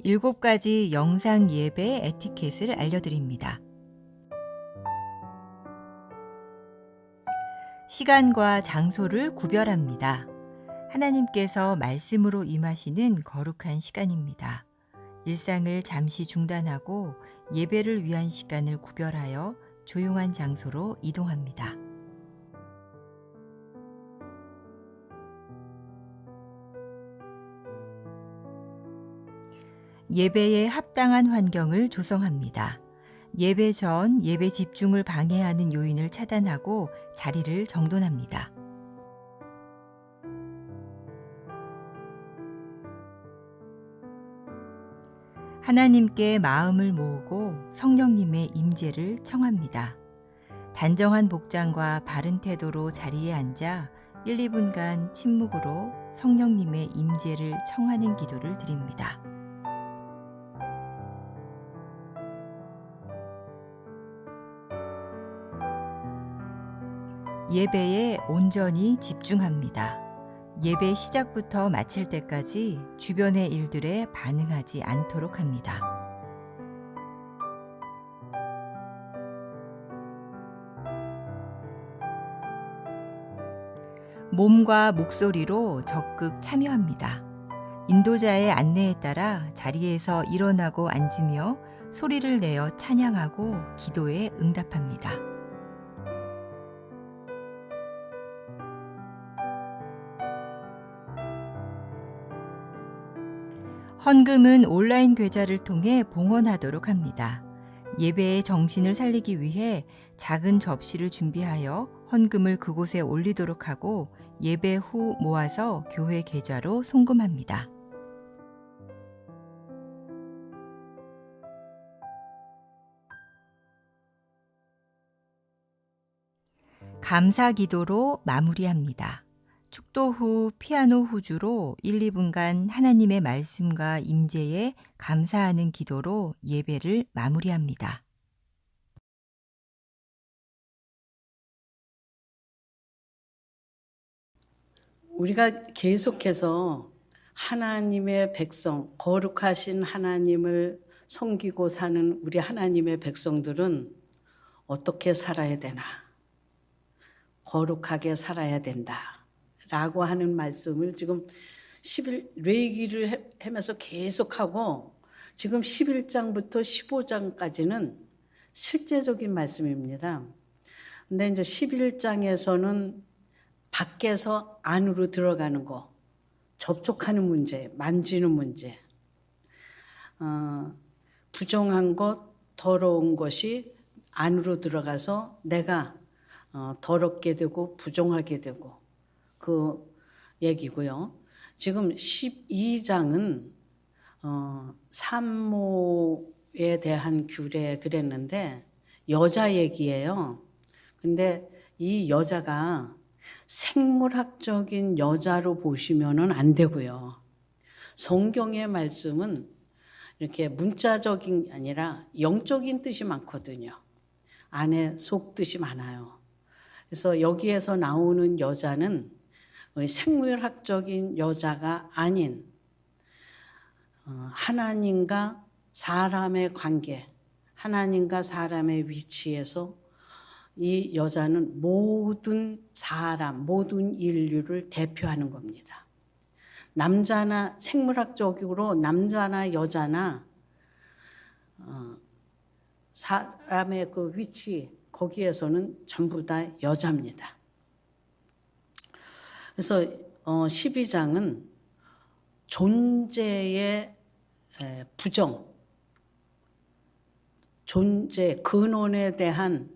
7가지 영상 예배 에티켓을 알려드립니다. 시간과 장소를 구별합니다. 하나님께서 말씀으로 임하시는 거룩한 시간입니다. 일상을 잠시 중단하고 예배를 위한 시간을 구별하여 조용한 장소로 이동합니다. 예배에 합당한 환경을 조성합니다. 예배 전 예배 집중을 방해하는 요인을 차단하고 자리를 정돈합니다. 하나님께 마음을 모으고 성령님의 임재를 청합니다. 단정한 복장과 바른 태도로 자리에 앉아 1, 2분간 침묵으로 성령님의 임재를 청하는 기도를 드립니다. 예배에 온전히 집중합니다. 예배 시작부터 마칠 때까지 주변의 일들에 반응하지 않도록 합니다. 몸과 목소리로 적극 참여합니다. 인도자의 안내에 따라 자리에서 일어나고 앉으며 소리를 내어 찬양하고 기도에 응답합니다. 헌금은 온라인 계좌를 통해 봉헌하도록 합니다. 예배의 정신을 살리기 위해 작은 접시를 준비하여 헌금을 그곳에 올리도록 하고 예배 후 모아서 교회 계좌로 송금합니다. 감사 기도로 마무리합니다. 축도 후 피아노 후주로 1, 2분간 하나님의 말씀과 임재에 감사하는 기도로 예배를 마무리합니다. 우리가 계속해서 하나님의 백성, 거룩하신 하나님을 섬기고 사는 우리 하나님의 백성들은 어떻게 살아야 되나? 거룩하게 살아야 된다. 라고 하는 말씀을 지금 레위기를 하면서 계속하고 지금 11장부터 15장까지는 실제적인 말씀입니다. 근데 이제 11장에서는 밖에서 안으로 들어가는 거, 접촉하는 문제, 만지는 문제, 부정한 것, 더러운 것이 안으로 들어가서 내가 더럽게 되고 부정하게 되고 그 얘기고요. 지금 12장은 산모에 대한 규례 그랬는데 여자 얘기예요. 근데 이 여자가 생물학적인 여자로 보시면은 안 되고요. 성경의 말씀은 이렇게 문자적인 게 아니라 영적인 뜻이 많거든요. 안에 속 뜻이 많아요. 그래서 여기에서 나오는 여자는 생물학적인 여자가 아닌 하나님과 사람의 관계, 하나님과 사람의 위치에서 이 여자는 모든 사람, 모든 인류를 대표하는 겁니다. 남자나 생물학적으로 남자나 여자나 사람의 그 위치 거기에서는 전부 다 여자입니다. 그래서 12장은 존재의 부정, 존재, 근원에 대한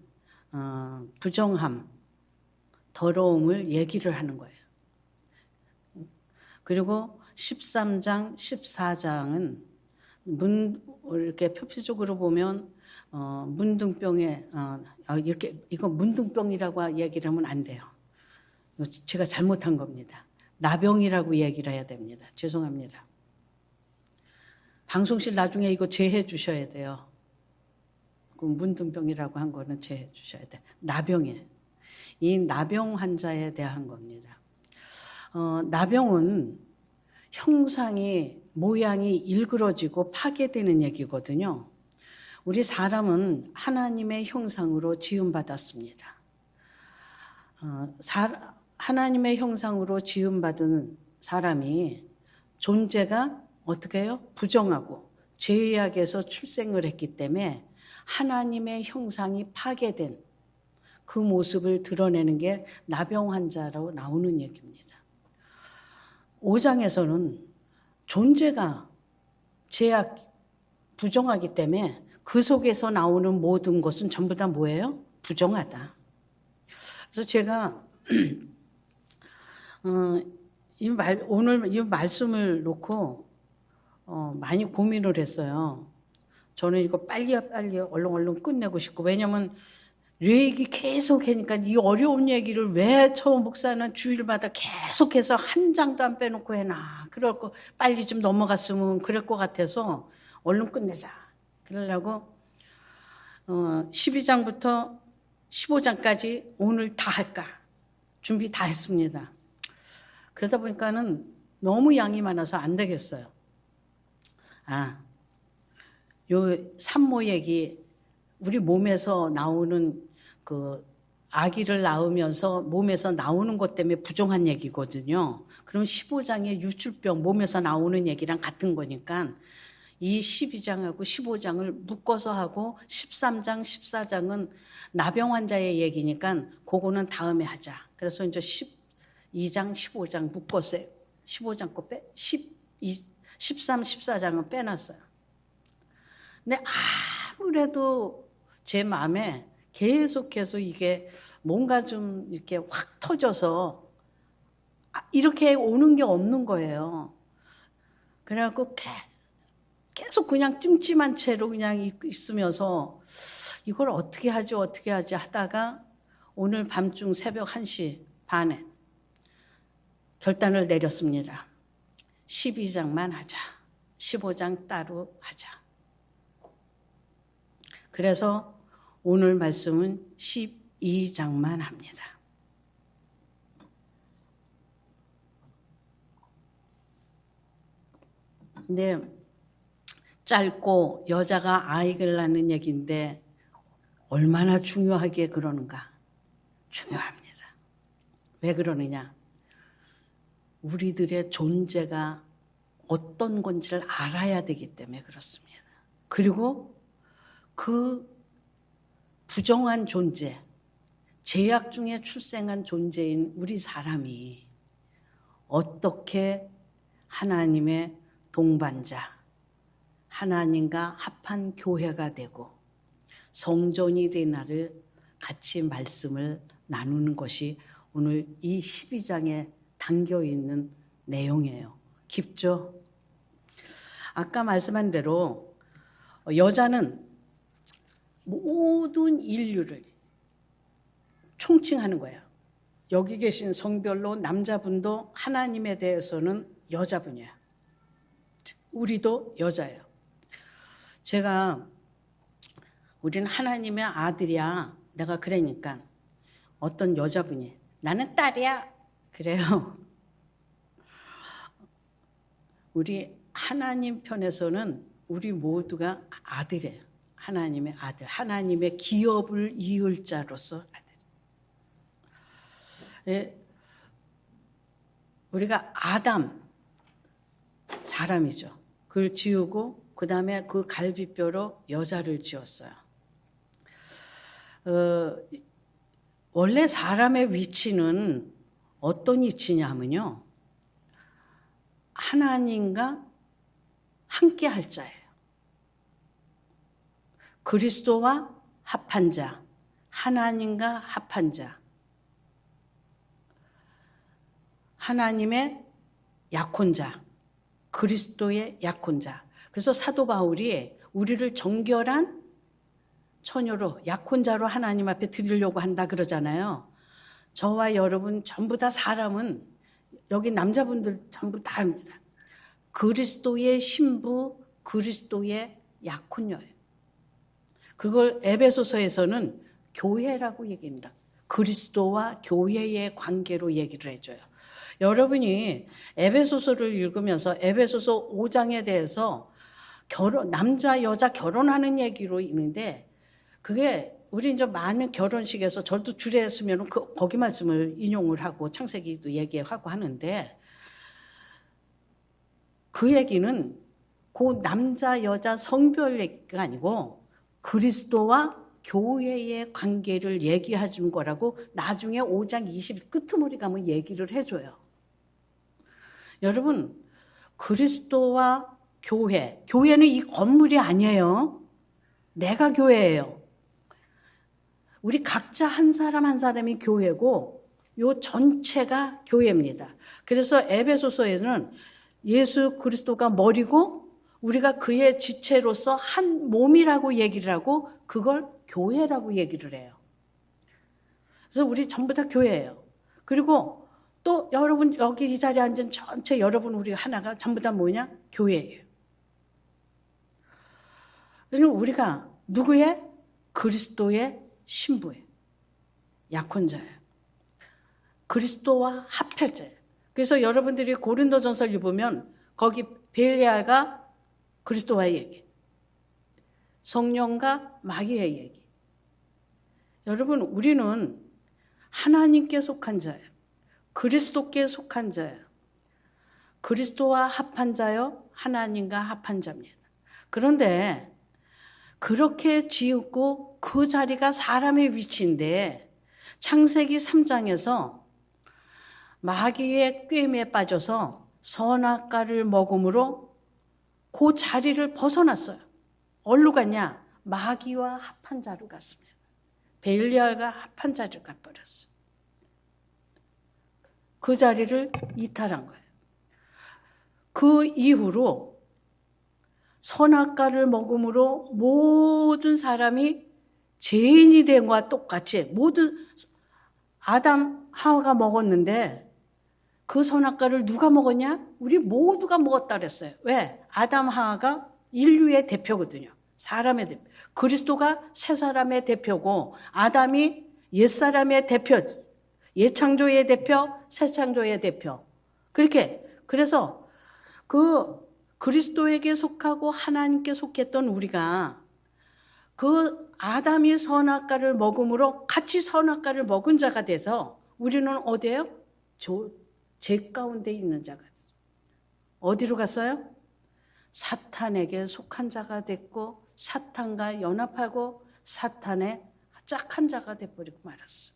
부정함, 더러움을 얘기를 하는 거예요. 그리고 13장, 14장은 이렇게 표피적으로 보면 문둥병에 이렇게 이거 문둥병이라고 얘기를 하면 안 돼요. 제가 잘못한 겁니다. 나병이라고 얘기를 해야 됩니다. 죄송합니다. 방송실 나중에 이거 제해 주셔야 돼요. 그 문둥병이라고 한 거는 제해 주셔야 돼. 나병에 이 나병 환자에 대한 겁니다. 나병은 형상이 모양이 일그러지고 파괴되는 얘기거든요. 우리 사람은 하나님의 형상으로 지음받았습니다. 하나님의 형상으로 지음받은 사람이 존재가 어떻게 해요? 부정하고 죄악에서 출생을 했기 때문에 하나님의 형상이 파괴된 그 모습을 드러내는 게 나병 환자로 나오는 얘기입니다. 5장에서는 존재가 죄악, 부정하기 때문에 그 속에서 나오는 모든 것은 전부 다 뭐예요? 부정하다. 그래서 제가 오늘 이 말씀을 놓고 많이 고민을 했어요. 저는 이거 빨리 얼른 끝내고 싶고, 왜냐면 얘기 계속 하니까 이 어려운 얘기를 왜 처음 목사는 주일마다 계속해서 한 장도 안 빼놓고 해나. 그럴 거 빨리 좀 넘어갔으면 그럴 것 같아서 얼른 끝내자. 그러려고 12장부터 15장까지 오늘 다 할까 준비 다 했습니다. 그러다 보니까는 너무 양이 많아서 안 되겠어요. 요 산모 얘기, 우리 몸에서 나오는 그 아기를 낳으면서 몸에서 나오는 것 때문에 부정한 얘기거든요. 그럼 15장의 유출병 몸에서 나오는 얘기랑 같은 거니까 이 12장하고 15장을 묶어서 하고 13장, 14장은 나병 환자의 얘기니까 그거는 다음에 하자. 그래서 이제 12장, 15장 묶어서 15장 거 13, 14장은 빼놨어요. 근데 아무래도 제 마음에 계속해서 이게 뭔가 좀 이렇게 확 터져서 이렇게 오는 게 없는 거예요. 그래갖고 계속 그냥 찜찜한 채로 그냥 있으면서 이걸 어떻게 하지 하다가 오늘 밤중 새벽 1시 반에 결단을 내렸습니다. 12장만 하자. 15장 따로 하자. 그래서 오늘 말씀은 12장만 합니다. 근데 짧고 여자가 아이를 낳는 얘기인데 얼마나 중요하게 그러는가? 중요합니다. 왜 그러느냐? 우리들의 존재가 어떤 건지를 알아야 되기 때문에 그렇습니다. 그리고 그 부정한 존재, 죄악 중에 출생한 존재인 우리 사람이 어떻게 하나님의 동반자, 하나님과 합한 교회가 되고 성전이 된 날을 같이 말씀을 나누는 것이 오늘 이 12장에 담겨있는 내용이에요. 깊죠? 아까 말씀한 대로 여자는 모든 인류를 총칭하는 거예요. 여기 계신 성별로 남자분도 하나님에 대해서는 여자분이에요. 우리도 여자예요. 제가 우리는 하나님의 아들이야. 내가 그러니까 어떤 여자분이 나는 딸이야. 그래요. 우리 하나님 편에서는 우리 모두가 아들이에요. 하나님의 아들. 하나님의 기업을 이을 자로서 아들. 우리가 아담 사람이죠. 그걸 지우고 그 다음에 그 갈비뼈로 여자를 지었어요. 원래 사람의 위치는 어떤 위치냐 하면요. 하나님과 함께 할 자예요. 그리스도와 합한 자, 하나님과 합한 자, 하나님의 약혼자, 그리스도의 약혼자. 그래서 사도 바울이 우리를 정결한 처녀로, 약혼자로 하나님 앞에 드리려고 한다 그러잖아요. 저와 여러분 전부 다 사람은, 여기 남자분들 전부 다 합니다. 그리스도의 신부, 그리스도의 약혼녀예요. 그걸 에베소서에서는 교회라고 얘기합니다. 그리스도와 교회의 관계로 얘기를 해줘요. 여러분이 에베소서를 읽으면서 에베소서 5장에 대해서 남자 여자 결혼하는 얘기로 있는데, 그게 우리 이제 많은 결혼식에서 저도 줄에 쓰면 거기 말씀을 인용을 하고 창세기도 얘기하고 하는데, 그 얘기는 그 남자 여자 성별 얘기가 아니고 그리스도와 교회의 관계를 얘기해 준 거라고 나중에 5장 20 끄트머리 가면 얘기를 해줘요. 여러분, 그리스도와 교회는 이 건물이 아니에요. 내가 교회예요. 우리 각자 한 사람 한 사람이 교회고 요 전체가 교회입니다. 그래서 에베소서에는 예수 그리스도가 머리고 우리가 그의 지체로서 한 몸이라고 얘기를 하고 그걸 교회라고 얘기를 해요. 그래서 우리 전부 다 교회예요. 그리고 또 여러분 여기 이 자리에 앉은 전체 여러분 우리 하나가 전부 다 뭐냐? 교회예요. 그리고 우리가 누구의? 그리스도의 신부예요. 약혼자예요. 그리스도와 합혈자예요. 그래서 여러분들이 고린도전서를 보면 거기 벨리아가 그리스도와의 얘기, 성령과 마귀의 얘기. 여러분, 우리는 하나님께 속한 자예요. 그리스도께 속한 자예요. 그리스도와 합한 자요, 하나님과 합한 자입니다. 그런데 그렇게 지었고 그 자리가 사람의 위치인데 창세기 3장에서 마귀의 꾀임에 빠져서 선악과를 먹음으로 그 자리를 벗어났어요. 어디로 갔냐? 마귀와 합한 자로 갔습니다. 벨리알과 합한 자리로 가버렸어요. 그 자리를 이탈한 거예요. 그 이후로 선악과를 먹음으로 모든 사람이 죄인이 된 것과 똑같이 모든 아담 하와가 먹었는데 그 선악과를 누가 먹었냐? 우리 모두가 먹었다 그랬어요. 왜? 아담 하와가 인류의 대표거든요. 사람의 대표. 그리스도가 새 사람의 대표고 아담이 옛사람의 대표, 옛창조의 대표, 새창조의 대표. 그렇게 그래서 그 그리스도에게 속하고 하나님께 속했던 우리가 그 아담이 선악과를 먹음으로 같이 선악과를 먹은 자가 돼서 우리는 어디예요? 죄 가운데 있는 자가 됐어요. 어디로 갔어요? 사탄에게 속한 자가 됐고 사탄과 연합하고 사탄의 짝한 자가 돼버리고 말았어요.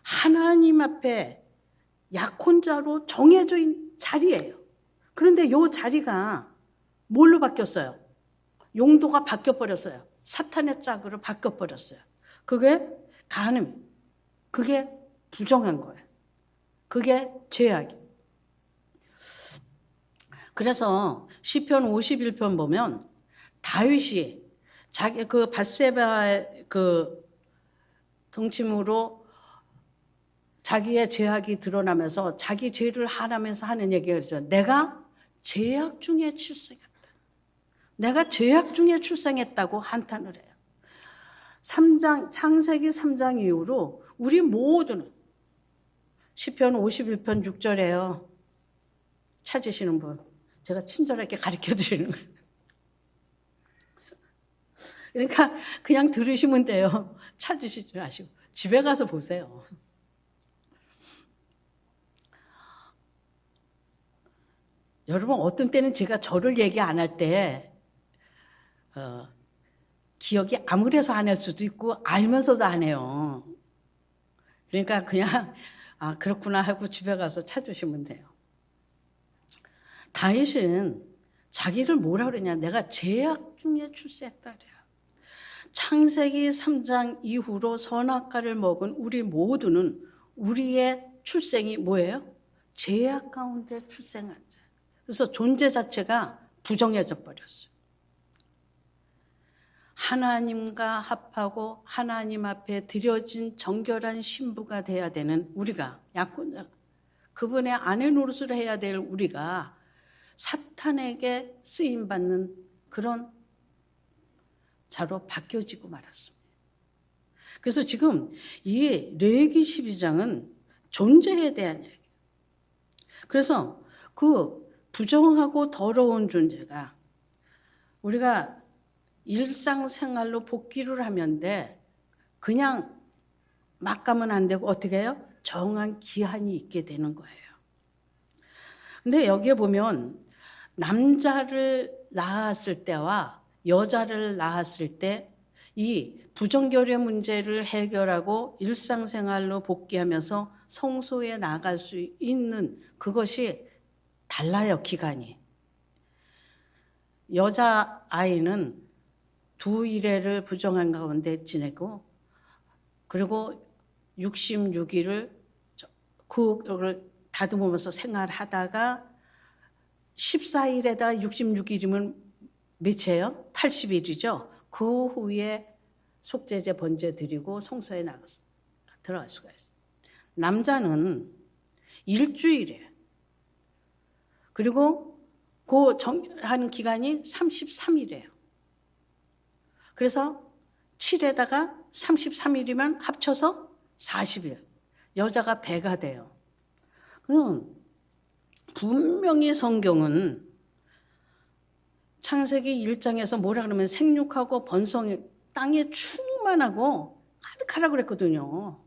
하나님 앞에 약혼자로 정해져 있는 자리예요. 그런데 이 자리가 뭘로 바뀌었어요? 용도가 바뀌어버렸어요. 사탄의 짝으로 바뀌어버렸어요. 그게 간음, 그게 부정한 거예요. 그게 죄악이. 그래서 시편 51편 보면 다윗이 자기 그 밧세바의 그 동침으로 자기의 죄악이 드러나면서 자기 죄를 하라면서 하는 얘기가 그러죠. 내가 죄악 중에 출생했다. 내가 죄악 중에 출생했다고 한탄을 해요. 창세기 3장 이후로 우리 모두는 시편 51편 6절에요. 찾으시는 분. 제가 친절하게 가르쳐 드리는 거예요. 그러니까 그냥 들으시면 돼요. 찾으시지 마시고. 집에 가서 보세요. 여러분, 어떤 때는 제가 저를 얘기 안 할 때, 기억이 암울해서 안 할 수도 있고, 알면서도 안 해요. 그러니까 그냥, 그렇구나 하고 집에 가서 찾으시면 돼요. 다윗은 자기를 뭐라 그러냐. 내가 죄악 중에 출세했다 그래요. 창세기 3장 이후로 선악과를 먹은 우리 모두는 우리의 출생이 뭐예요? 죄악 가운데 출생한 자. 그래서 존재 자체가 부정해져 버렸어요. 하나님과 합하고 하나님 앞에 드려진 정결한 신부가 돼야 되는 우리가, 약혼자, 그분의 아내 노릇을 해야 될 우리가 사탄에게 쓰임받는 그런 자로 바뀌어지고 말았습니다. 그래서 지금 이 레위기 12장은 존재에 대한 얘기. 그래서 그 부정하고 더러운 존재가 우리가 일상생활로 복귀를 하면 돼. 그냥 막 가면 안 되고 어떻게 해요? 정한 기한이 있게 되는 거예요. 근데 여기에 보면 남자를 낳았을 때와 여자를 낳았을 때 이 부정결의 문제를 해결하고 일상생활로 복귀하면서 성소에 나갈 수 있는 그것이 달라요, 기간이. 여자아이는 2일회를 부정한 가운데 지내고 그리고 66일을 그걸 다듬으면서 생활하다가 14일에다 66일이면 몇이에요? 80일이죠. 그 후에 속죄제 번제 드리고 성소에 들어갈 수가 있어요. 남자는 일주일에 그리고 그 정하는 기간이 33일이에요. 그래서 7에다가 33일이면 합쳐서 40일. 여자가 배가 돼요. 그럼 분명히 성경은 창세기 1장에서 뭐라 그러면 생육하고 번성이 땅에 충만하고 가득하라고 그랬거든요.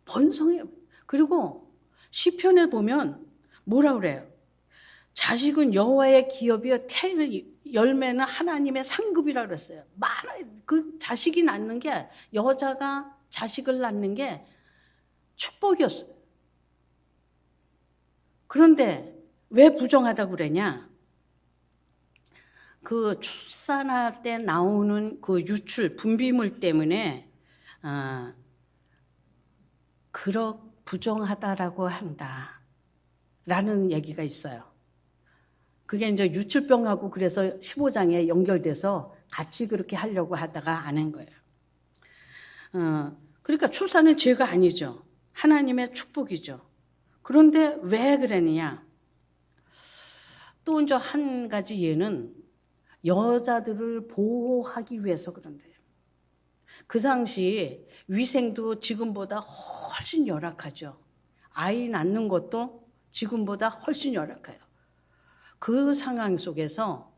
번성이. 그리고 시편에 보면 뭐라 그래요? 자식은 여호와의 기업이요 열매는 하나님의 상급이라 그랬어요. 그 자식이 낳는 게 여자가 자식을 낳는 게 축복이었어요. 그런데 왜 부정하다고 그러냐? 그 출산할 때 나오는 그 유출, 분비물 때문에 부정하다라고 한다라는 얘기가 있어요. 그게 이제 유출병하고 그래서 15장에 연결돼서 같이 그렇게 하려고 하다가 안 한 거예요. 그러니까 출산은 죄가 아니죠. 하나님의 축복이죠. 그런데 왜 그러느냐? 또 이제 한 가지 예는 여자들을 보호하기 위해서 그런데요. 그 당시 위생도 지금보다 훨씬 열악하죠. 아이 낳는 것도 지금보다 훨씬 열악해요. 그 상황 속에서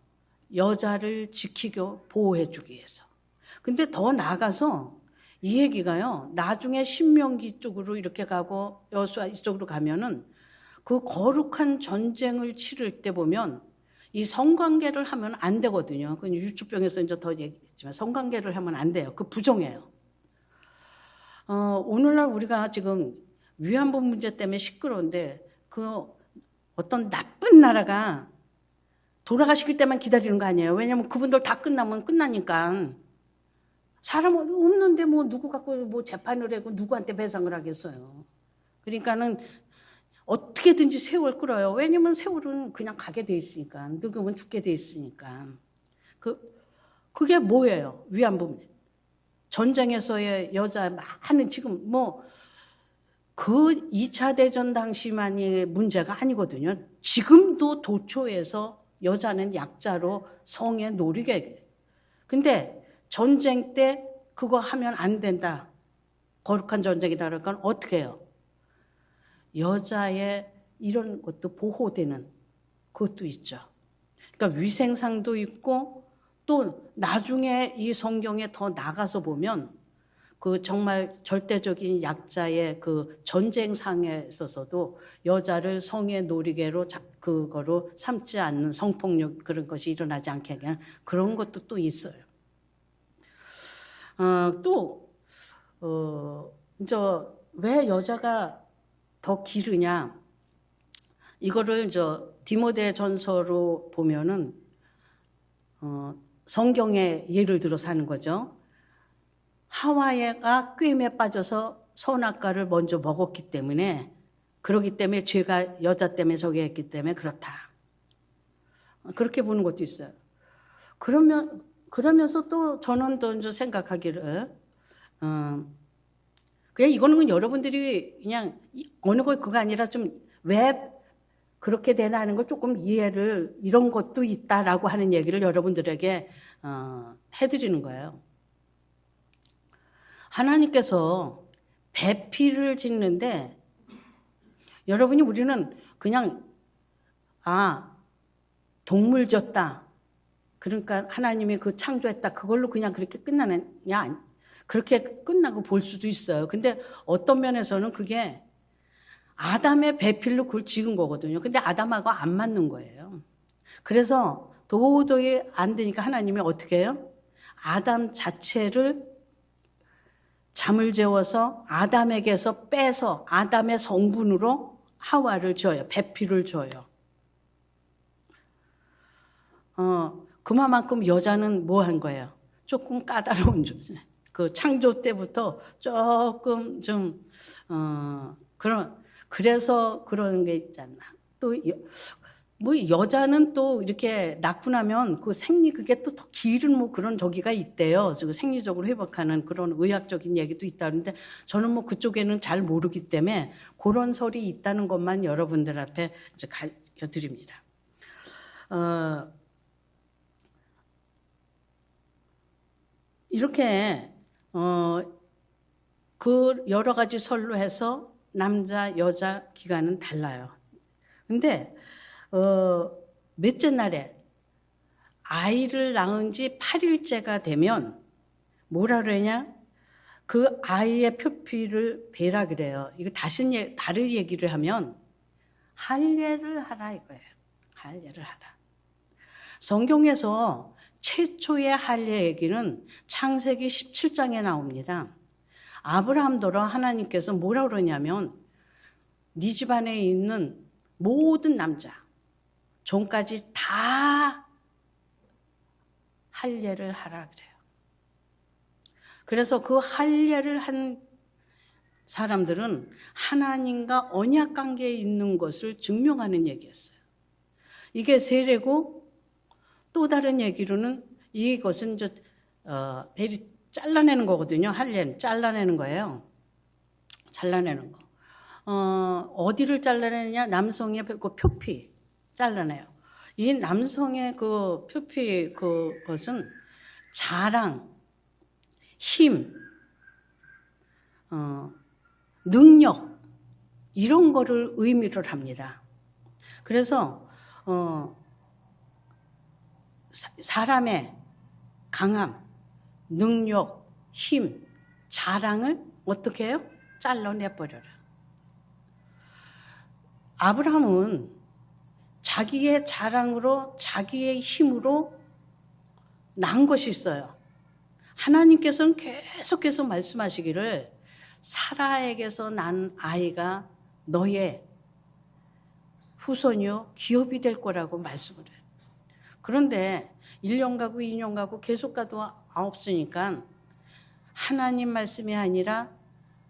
여자를 지키고 보호해주기 위해서. 근데 더 나아가서 이 얘기가요. 나중에 신명기 쪽으로 이렇게 가고 여호수아 이쪽으로 가면은 그 거룩한 전쟁을 치를 때 보면 이 성관계를 하면 안 되거든요. 그 유축병에서 이제 더 얘기했지만 성관계를 하면 안 돼요. 그 부정해요. 오늘날 우리가 지금 위안부 문제 때문에 시끄러운데 그 어떤 나쁜 나라가 돌아가실 때만 기다리는 거 아니에요. 왜냐하면 그분들 다 끝나면 끝나니까. 사람 없는데 뭐 누구 갖고 뭐 재판을 하고 누구한테 배상을 하겠어요. 그러니까는 어떻게든지 세월 끌어요. 왜냐면 세월은 그냥 가게 돼 있으니까. 늙으면 죽게 돼 있으니까. 그게 뭐예요? 위안부. 전쟁에서의 여자 많은 지금 그 2차 대전 당시만의 문제가 아니거든요. 지금도 도초에서 여자는 약자로 성에 노리게. 근데 전쟁 때 그거 하면 안 된다. 거룩한 전쟁이다. 그러니까 어떻게 해요? 여자의 이런 것도 보호되는 그것도 있죠. 그러니까 위생상도 있고 또 나중에 이 성경에 더 나가서 보면 그 정말 절대적인 약자의 그 전쟁상에 있어서도 여자를 성의 놀이개로 그거로 삼지 않는 성폭력 그런 것이 일어나지 않게 하는 그런 것도 또 있어요. 이제 왜 여자가 더 기르냐? 이거를 디모데 전서로 보면은 성경의 예를 들어서 하는 거죠. 하와가 꾀임에 빠져서 선악과를 먼저 먹었기 때문에 그러기 때문에 죄가 여자 때문에 저게 했기 때문에 그렇다. 그렇게 보는 것도 있어요. 그러면서 또 저는 또 이제 생각하기를 그냥 이거는 여러분들이 그냥 어느 거 그거 아니라 좀 왜 그렇게 되나 하는 걸 조금 이해를 이런 것도 있다라고 하는 얘기를 여러분들에게 해드리는 거예요. 하나님께서 배필을 짓는데 여러분이 우리는 그냥 동물 졌다. 그러니까 하나님이 그 창조했다. 그걸로 그냥 그렇게 끝나느냐? 그렇게 끝나고 볼 수도 있어요. 근데 어떤 면에서는 그게 아담의 배필로 그걸 지은 거거든요. 근데 아담하고 안 맞는 거예요. 그래서 도저히 안 되니까 하나님이 어떻게 해요? 아담 자체를 잠을 재워서 아담에게서 빼서 아담의 성분으로 하와를 줘요. 배필을 줘요. 그만큼 여자는 뭐 한 거예요? 조금 까다로운 존재. 그 창조 때부터 조금 좀 그래서 그런 게 있잖아. 또 뭐 여자는 또 이렇게 낳고 나면 그 그게 또 더 길은 뭐 그런 저기가 있대요. 그 생리적으로 회복하는 그런 의학적인 얘기도 있다는데 저는 뭐 그쪽에는 잘 모르기 때문에 그런 설이 있다는 것만 여러분들 앞에 이제 알려드립니다. 이렇게 그 여러 가지 설로 해서 남자, 여자 기간은 달라요. 근데 몇째 날에 아이를 낳은 지 8일째가 되면 뭐라 그러냐? 그 아이의 표피를 베라 그래요. 이거 다른 얘기를 하면 할례를 하라 이거예요. 할례를 하라. 성경에서 최초의 할례 얘기는 창세기 17장에 나옵니다. 아브라함더러 하나님께서 뭐라 그러냐면 네 집안에 있는 모든 남자, 종까지 다 할례를 하라 그래요. 그래서 그 할례를 한 사람들은 하나님과 언약 관계에 있는 것을 증명하는 얘기였어요. 이게 세례고 또 다른 얘기로는 이것은 벨이 잘라내는 거거든요. 할례는 잘라내는 거예요. 잘라내는 거. 어디를 잘라내느냐? 남성의 그 표피 잘라내요. 이 남성의 그 표피 그것은 자랑, 힘, 능력 이런 거를 의미를 합니다. 그래서 사람의 강함, 능력, 힘, 자랑을 어떻게 해요? 잘라내버려라. 아브라함은 자기의 자랑으로 자기의 힘으로 낳은 것이 있어요. 하나님께서는 계속해서 말씀하시기를 사라에게서 난 아이가 너의 후손이요 기업이 될 거라고 말씀을 해요. 그런데 1년 가고 2년 가고 계속 가도 없으니까 하나님 말씀이 아니라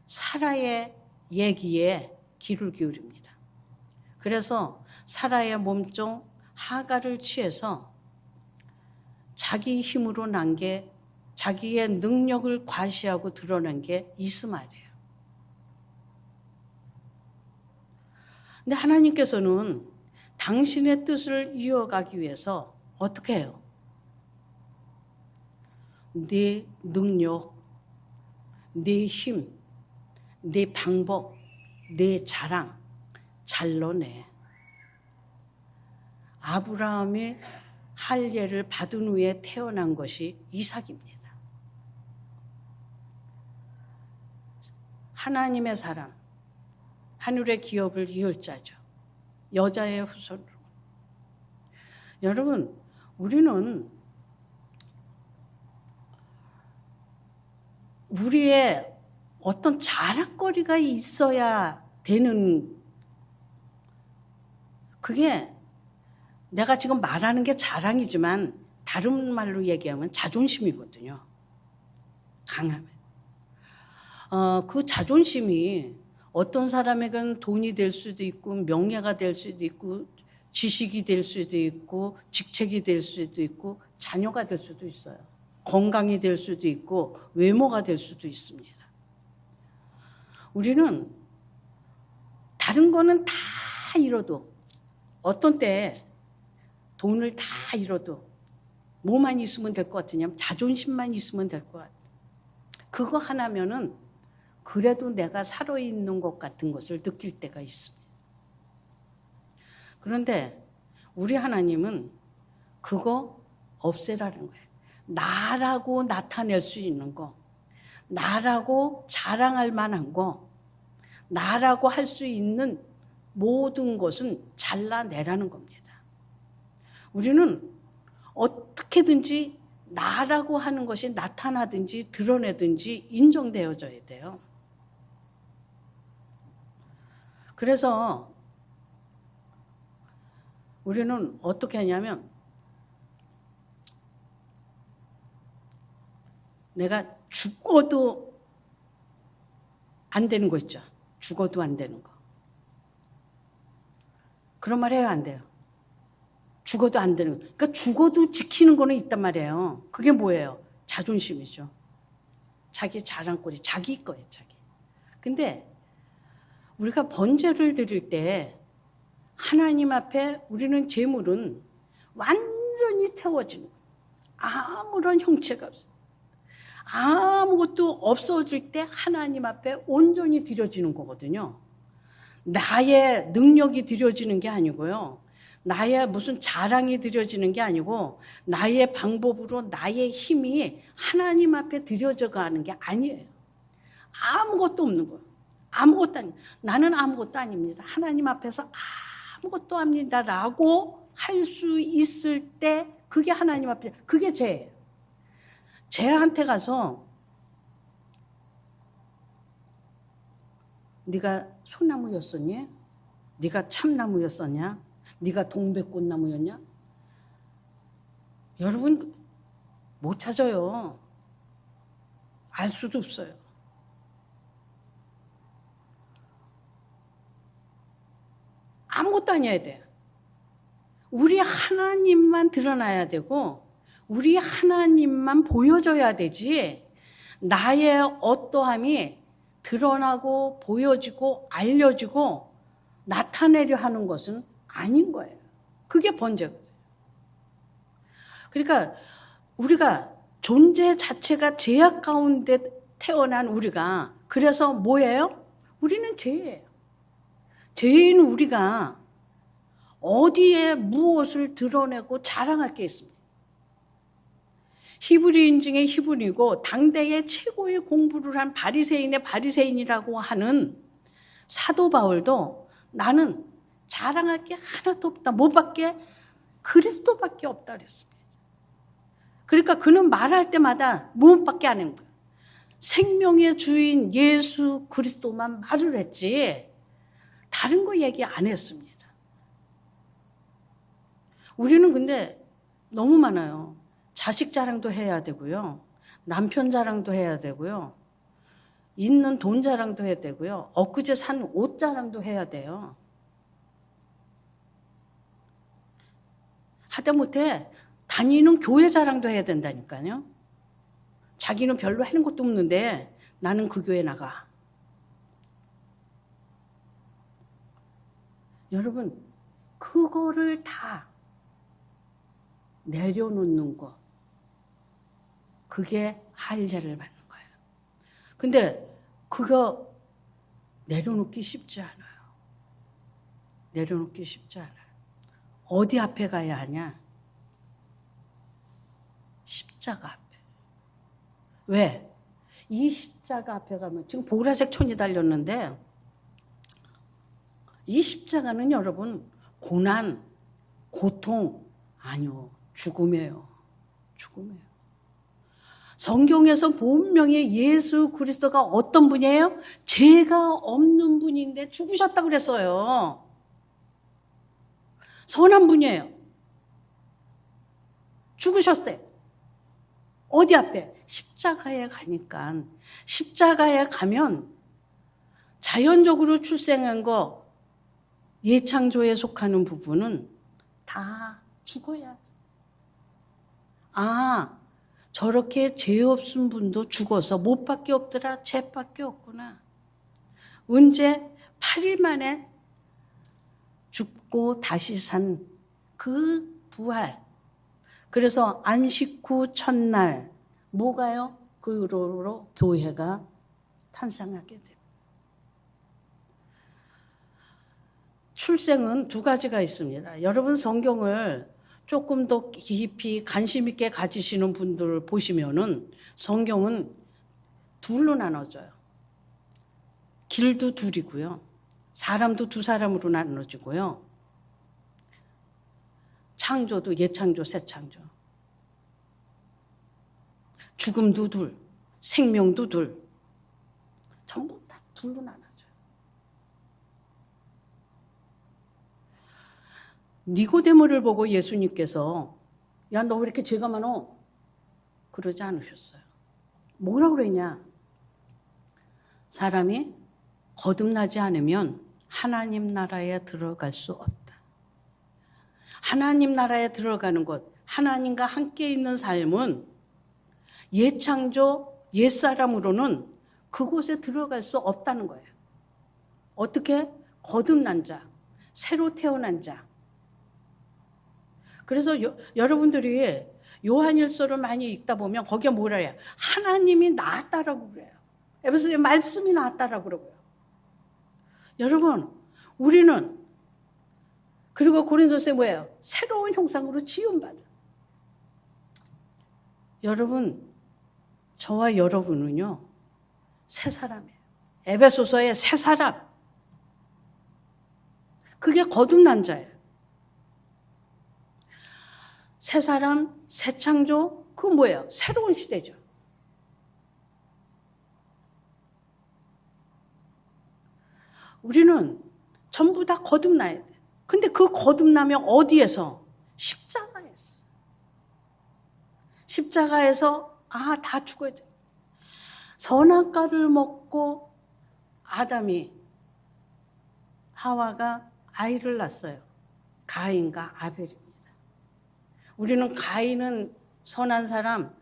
사라의 얘기에 귀를 기울입니다. 그래서 사라의 몸종 하가를 취해서 자기 힘으로 난 게 자기의 능력을 과시하고 드러낸 게 이스마엘이에요. 근데 하나님께서는 당신의 뜻을 이어가기 위해서 어떻게 해요? 네 능력, 네 힘, 네 방법, 네 자랑 잘라내. 아브라함이 할례를 받은 후에 태어난 것이 이삭입니다. 하나님의 사람, 하늘의 기업을 이을 자죠. 여자의 후손으로. 여러분, 우리는 우리의 어떤 자랑거리가 있어야 되는 그게 내가 지금 말하는 게 자랑이지만 다른 말로 얘기하면 자존심이거든요. 강함에. 그 자존심이 어떤 사람에게는 돈이 될 수도 있고 명예가 될 수도 있고 지식이 될 수도 있고 직책이 될 수도 있고 자녀가 될 수도 있어요. 건강이 될 수도 있고 외모가 될 수도 있습니다. 우리는 다른 거는 다 잃어도 어떤 때 돈을 다 잃어도 뭐만 있으면 될 것 같으냐면 자존심만 있으면 될 것 같아요. 그거 하나면은 그래도 내가 살아있는 것 같은 것을 느낄 때가 있습니다. 그런데 우리 하나님은 그거 없애라는 거예요. 나라고 나타낼 수 있는 거, 나라고 자랑할 만한 거, 나라고 할 수 있는 모든 것은 잘라내라는 겁니다. 우리는 어떻게든지 나라고 하는 것이 나타나든지 드러내든지 인정되어져야 돼요. 그래서 우리는 어떻게 하냐면 내가 죽어도 안 되는 거 있죠. 죽어도 안 되는 거. 그런 말 해요, 안 돼요? 죽어도 안 되는 거. 그러니까 죽어도 지키는 거는 있단 말이에요. 그게 뭐예요? 자존심이죠. 자기 자랑거리, 자기 거예요, 자기. 근데 우리가 번제를 드릴 때 하나님 앞에 우리는 제물은 완전히 태워지는 거예요. 아무런 형체가 없어요. 아무것도 없어질 때 하나님 앞에 온전히 드려지는 거거든요. 나의 능력이 드려지는 게 아니고요. 나의 무슨 자랑이 드려지는 게 아니고 나의 방법으로 나의 힘이 하나님 앞에 드려져 가는 게 아니에요. 아무것도 없는 거예요. 아무것도 아니. 나는 아무것도 아닙니다. 하나님 앞에서 아무것도 합니다라고 할 수 있을 때 그게 하나님 앞에 그게 죄예요. 쟤한테 가서 네가 소나무였었니? 네가 참나무였었냐? 네가 동백꽃나무였냐? 여러분 못 찾아요. 알 수도 없어요. 아무것도 아니어야 돼요. 우리 하나님만 드러나야 되고 우리 하나님만 보여줘야 되지 나의 어떠함이 드러나고 보여지고 알려지고 나타내려 하는 것은 아닌 거예요. 그게 번제거든요. 그러니까 우리가 존재 자체가 죄악 가운데 태어난 우리가 그래서 뭐예요? 우리는 죄예요. 죄인 우리가 어디에 무엇을 드러내고 자랑할 게 있습니까? 히브리인 중에 히브리고 당대의 최고의 공부를 한 바리새인의 바리새인이라고 하는 사도 바울도 나는 자랑할 게 하나도 없다. 뭐밖에? 그리스도밖에 없다 그랬습니다. 그러니까 그는 말할 때마다 무엇밖에 안 한 거예요. 생명의 주인 예수 그리스도만 말을 했지 다른 거 얘기 안 했습니다. 우리는 근데 너무 많아요. 자식 자랑도 해야 되고요. 남편 자랑도 해야 되고요. 있는 돈 자랑도 해야 되고요. 엊그제 산 옷 자랑도 해야 돼요. 하다못해 다니는 교회 자랑도 해야 된다니까요. 자기는 별로 하는 것도 없는데 나는 그 교회 나가. 여러분 그거를 다 내려놓는 거 그게 할례를 받는 거예요. 근데 그거 내려놓기 쉽지 않아요. 내려놓기 쉽지 않아요. 어디 앞에 가야 하냐? 십자가 앞에. 왜? 이 십자가 앞에 가면 지금 보라색 천이 달렸는데 이 십자가는 여러분 고난, 고통 아니요. 죽음이에요. 죽음이에요. 성경에서 분명히 예수 그리스도가 어떤 분이에요? 죄가 없는 분인데 죽으셨다고 그랬어요. 선한 분이에요. 죽으셨어요. 어디 앞에? 십자가에 가니까. 십자가에 가면 자연적으로 출생한 거 예창조에 속하는 부분은 다 죽어야 돼. 아, 저렇게 죄 없은 분도 죽어서 못밖에 없더라. 죄밖에 없구나. 언제 8일 만에 죽고 다시 산 그 부활. 그래서 안식 후 첫날 뭐가요? 그로 교회가 탄생하게 됩니다. 출생은 두 가지가 있습니다. 여러분 성경을 조금 더 깊이 관심 있게 가지시는 분들 보시면은 성경은 둘로 나눠져요. 길도 둘이고요. 사람도 두 사람으로 나눠지고요. 창조도 예창조, 새창조. 죽음도 둘, 생명도 둘. 전부 다 둘로 나눠져요. 니고데모를 보고 예수님께서 야, 너 왜 이렇게 죄가 많어? 그러지 않으셨어요. 뭐라고 그랬냐? 사람이 거듭나지 않으면 하나님 나라에 들어갈 수 없다. 하나님 나라에 들어가는 것, 하나님과 함께 있는 삶은 옛창조, 옛사람으로는 그곳에 들어갈 수 없다는 거예요. 어떻게? 거듭난 자, 새로 태어난 자. 그래서 여러분들이 요한일서를 많이 읽다 보면 거기에 뭐라 해요? 하나님이 나았다라고 그래요. 에베소서에 말씀이 나았다라고 그러고요. 여러분, 우리는 그리고 고린도서에 뭐예요? 새로운 형상으로 지음받은. 여러분, 저와 여러분은요, 새 사람이에요. 에베소서의 새 사람. 그게 거듭난 자예요. 새 사람, 새 창조, 그건 뭐예요? 새로운 시대죠. 우리는 전부 다 거듭나야 돼. 근데 그 거듭나면 어디에서? 십자가에서. 십자가에서 다 죽어야 돼. 선악과를 먹고 아담이 하와가 아이를 낳았어요. 가인과 아벨입니다. 우리는 가인은 선한 사람,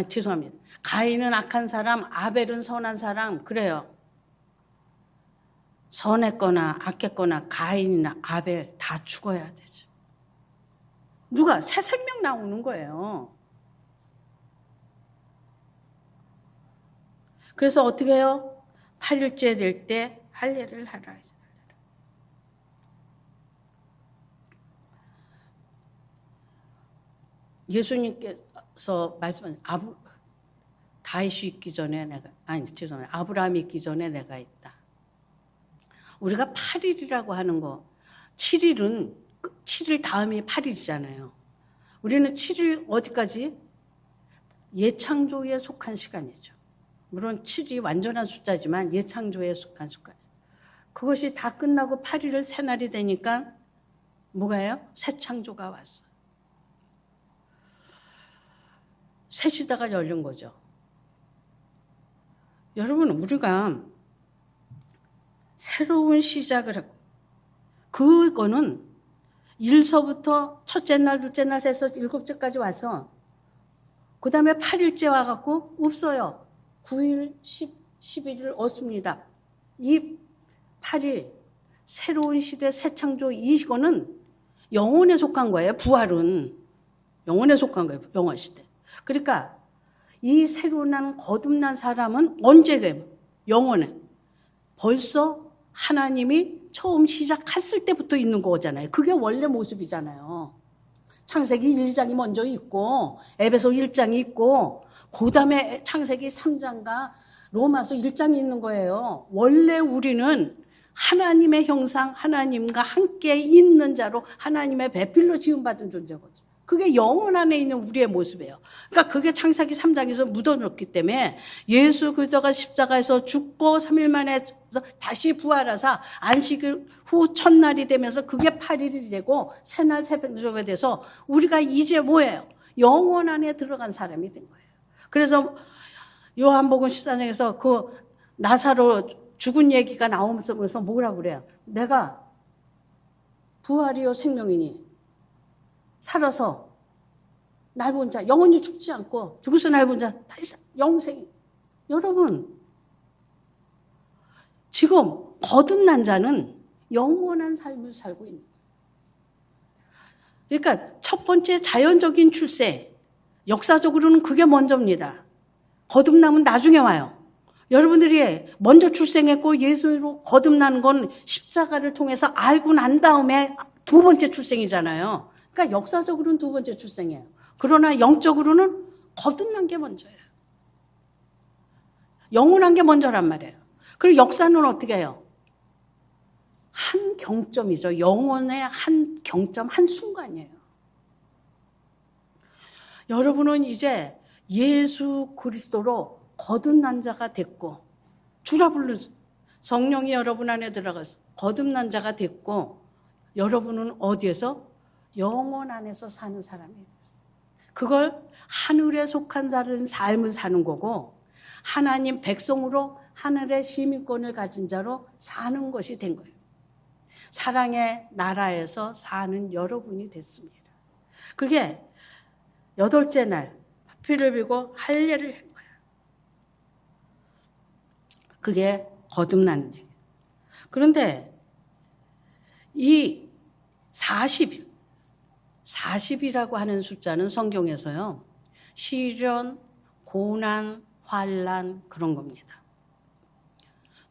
죄송합니다. 가인은 악한 사람, 아벨은 선한 사람, 그래요. 선했거나 악했거나 가인이나 아벨 다 죽어야 되죠. 누가? 새 생명 나오는 거예요. 그래서 어떻게 해요? 8일째 될 때 할례를 하라. 예수님께서 말씀하신 다윗이 있기 전에 아브라함이 있기 전에 내가 있다. 우리가 8일이라고 하는 거, 7일 다음이 8일이잖아요. 우리는 7일 어디까지? 예창조에 속한 시간이죠. 물론 7이 완전한 숫자지만 예창조에 속한 숫자. 그것이 다 끝나고 8일을 새날이 되니까 뭐가요? 새 창조가 왔어요. 새 시대가 열린 거죠. 여러분, 우리가 새로운 시작을 하고, 그거는 1서부터 첫째 날, 둘째 날, 셋서 일곱째까지 와서, 그 다음에 8일째 와갖고 없어요. 9일, 10, 11일 없습니다. 이 8일, 새로운 시대, 새 창조, 이거는 영혼에 속한 거예요. 부활은. 영혼에 속한 거예요. 영혼 시대. 그러니까 이 새로 난 거듭난 사람은 언제예요? 영원해. 벌써 하나님이 처음 시작했을 때부터 있는 거잖아요. 그게 원래 모습이잖아요. 창세기 1장이 먼저 있고 에베소 1장이 있고 그 다음에 창세기 3장과 로마서 1장이 있는 거예요. 원래 우리는 하나님의 형상, 하나님과 함께 있는 자로 하나님의 배필로 지음받은 존재거든요. 그게 영혼 안에 있는 우리의 모습이에요. 그러니까 그게 창세기 3장에서 묻어놓기 때문에 예수 그리스도가 십자가에서 죽고 3일 만에 다시 부활하사 안식 후 첫날이 되면서 그게 8일이 되고 새날 새벽이 돼서 우리가 이제 뭐예요? 영혼 안에 들어간 사람이 된 거예요. 그래서 요한복음 14장에서 그 나사로 죽은 얘기가 나오면서 뭐라고 그래요? 내가 부활이요 생명이니 살아서 날 본 자, 영원히 죽지 않고 죽어서 날 본 자, 다 영생이. 여러분, 지금 거듭난 자는 영원한 삶을 살고 있는 거예요. 그러니까 첫 번째 자연적인 출세, 역사적으로는 그게 먼저입니다. 거듭남은 나중에 와요. 여러분들이 먼저 출생했고 예수로 거듭난 건 십자가를 통해서 알고 난 다음에 두 번째 출생이잖아요. 그러니까 역사적으로는 두 번째 출생이에요. 그러나 영적으로는 거듭난 게 먼저예요. 영원한 게 먼저란 말이에요. 그리고 역사는 어떻게 해요? 한 경점이죠. 영혼의 한 경점, 한 순간이에요. 여러분은 이제 예수 그리스도로 거듭난 자가 됐고, 주라 부르는 성령이 여러분 안에 들어가서 거듭난 자가 됐고, 여러분은 어디에서? 영혼 안에서 사는 사람이 됐어요. 그걸 하늘에 속한 자는 삶을 사는 거고, 하나님 백성으로 하늘의 시민권을 가진 자로 사는 것이 된 거예요. 사랑의 나라에서 사는 여러분이 됐습니다. 그게 8째 날 피를 빌고 할례를 한 거예요. 그게 거듭나는 얘기예요. 그런데 이 40이라고 하는 숫자는 성경에서요, 시련, 고난, 환난 그런 겁니다.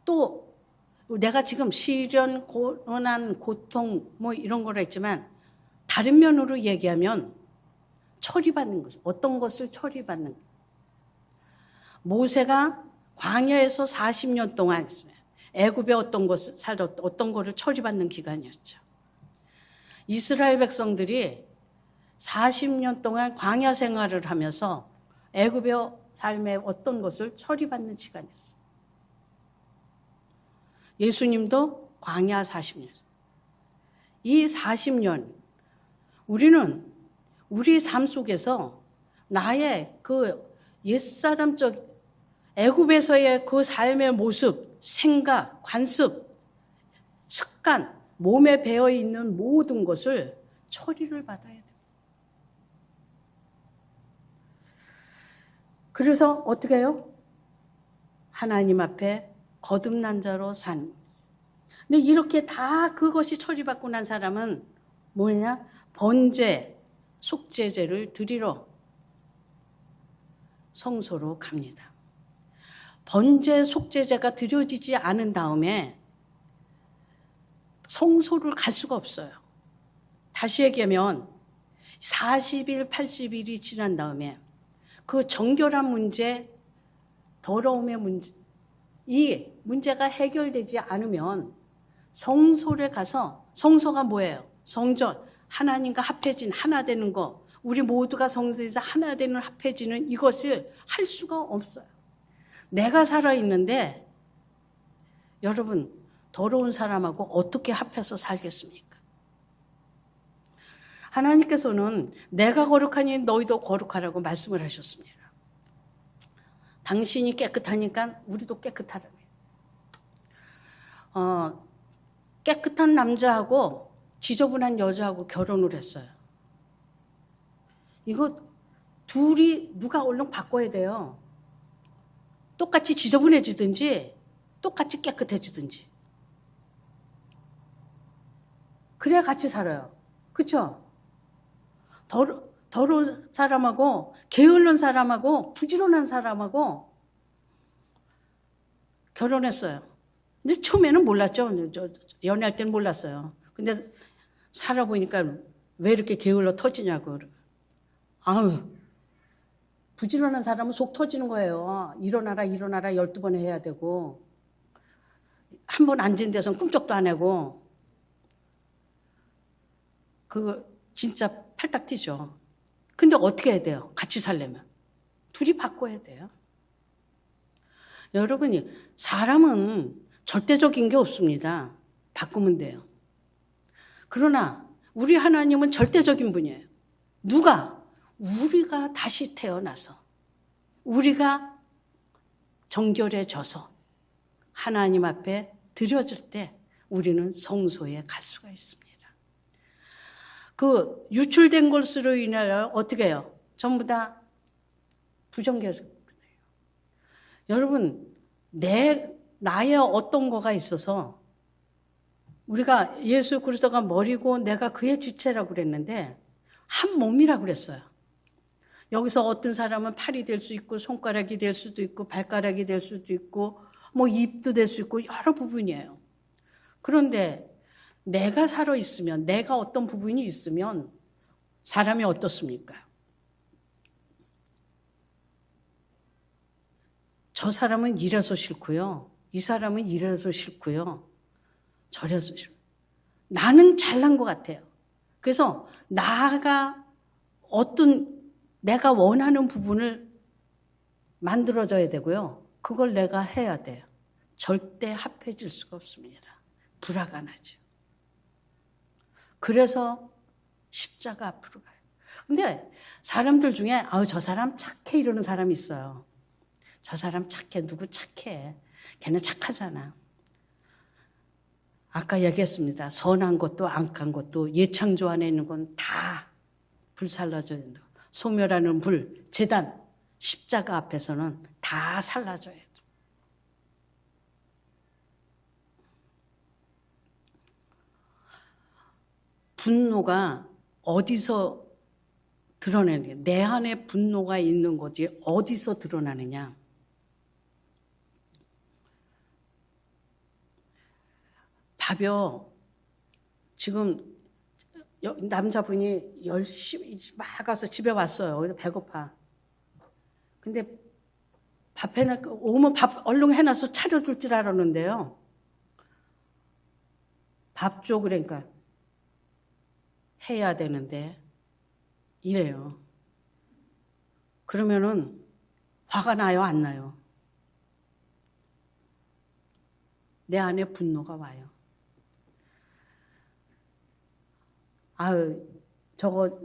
또 내가 지금 시련, 고난, 고통 뭐 이런 거라 했지만 다른 면으로 얘기하면 처리받는 거죠. 어떤 것을 처리받는 거예요. 모세가 광야에서 40년 동안 애굽에 어떤 것을 살았, 어떤 것을 처리받는 기간이었죠. 이스라엘 백성들이 40년 동안 광야 생활을 하면서 애굽의 삶의 어떤 것을 처리받는 시간이었어요. 예수님도 광야 40년. 이 40년 우리는 우리 삶 속에서 나의 그 옛사람적 애굽에서의 그 삶의 모습, 생각, 관습, 습관, 몸에 배어 있는 모든 것을 처리를 받아야 돼요. 그래서 어떻게 해요? 하나님 앞에 거듭난 자로 산. 근데 이렇게 다 그것이 처리받고 난 사람은 뭐냐? 번제, 속죄제를 드리러 성소로 갑니다. 번제, 속죄제가 드려지지 않은 다음에 성소를 갈 수가 없어요. 다시 얘기하면 40일, 80일이 지난 다음에 그 정결한 문제, 더러움의 문제, 이 문제가 해결되지 않으면 성소를 가서, 성소가 뭐예요? 성전, 하나님과 합해진 하나 되는 거, 우리 모두가 성소에서 하나 되는 합해지는 이것을 할 수가 없어요. 내가 살아있는데 여러분 더러운 사람하고 어떻게 합해서 살겠습니까? 하나님께서는 내가 거룩하니 너희도 거룩하라고 말씀을 하셨습니다. 당신이 깨끗하니까 우리도 깨끗하라고. 깨끗한 남자하고 지저분한 여자하고 결혼을 했어요. 이거 둘이 누가 얼른 바꿔야 돼요. 똑같이 지저분해지든지 똑같이 깨끗해지든지. 그래야 같이 살아요. 그렇죠? 더러운 사람하고 게으른 사람하고 부지런한 사람하고 결혼했어요. 근데 처음에는 몰랐죠. 연애할 때는 몰랐어요. 근데 살아보니까 왜 이렇게 게을러 터지냐고. 아유, 부지런한 사람은 속 터지는 거예요. 일어나라 12번 해야 되고, 한 번 앉은 데서는 꿈쩍도 안 하고, 그거 진짜 팔딱 뛰죠. 근데 어떻게 해야 돼요? 같이 살려면. 둘이 바꿔야 돼요. 여러분이, 사람은 절대적인 게 없습니다. 바꾸면 돼요. 그러나 우리 하나님은 절대적인 분이에요. 누가? 우리가 다시 태어나서 우리가 정결해져서 하나님 앞에 드려질 때 우리는 성소에 갈 수가 있습니다. 그 유출된 것으로 인하여 어떻게 해요? 전부 다 부정결. 여러분, 나의 어떤 거가 있어서 우리가 예수 그리스도가 머리고 내가 그의 지체라고 그랬는데 한 몸이라고 그랬어요. 여기서 어떤 사람은 팔이 될 수 있고 손가락이 될 수도 있고 발가락이 될 수도 있고 뭐 입도 될 수 있고 여러 부분이에요. 그런데 내가 살아 있으면, 내가 어떤 부분이 있으면 사람이 어떻습니까? 저 사람은 이래서 싫고요. 이 사람은 이래서 싫고요. 저래서 싫고. 나는 잘난 것 같아요. 그래서 나가 내가 원하는 부분을 만들어줘야 되고요. 그걸 내가 해야 돼요. 절대 합해질 수가 없습니다. 불화가 나죠. 그래서 십자가 앞으로 가요. 근데 사람들 중에 저 사람 착해 이러는 사람이 있어요. 저 사람 착해. 누구 착해? 걔는 착하잖아. 아까 얘기했습니다. 선한 것도 악한 것도 예창조 안에 있는 건 다 불살라져야 된다. 소멸하는 불, 제단, 십자가 앞에서는 다 살라져야 돼. 분노가 어디서 드러내느냐? 내 안에 분노가 있는 거지 어디서 드러나느냐? 봐요. 지금 남자분이 열심히 막 가서 집에 왔어요. 배고파. 근데 밥 오면 밥 얼른 해놔서 차려줄 줄 알았는데요. 밥 줘 그러니까 해야 되는데 이래요. 그러면은 화가 나요, 안 나요? 내 안에 분노가 와요. 저거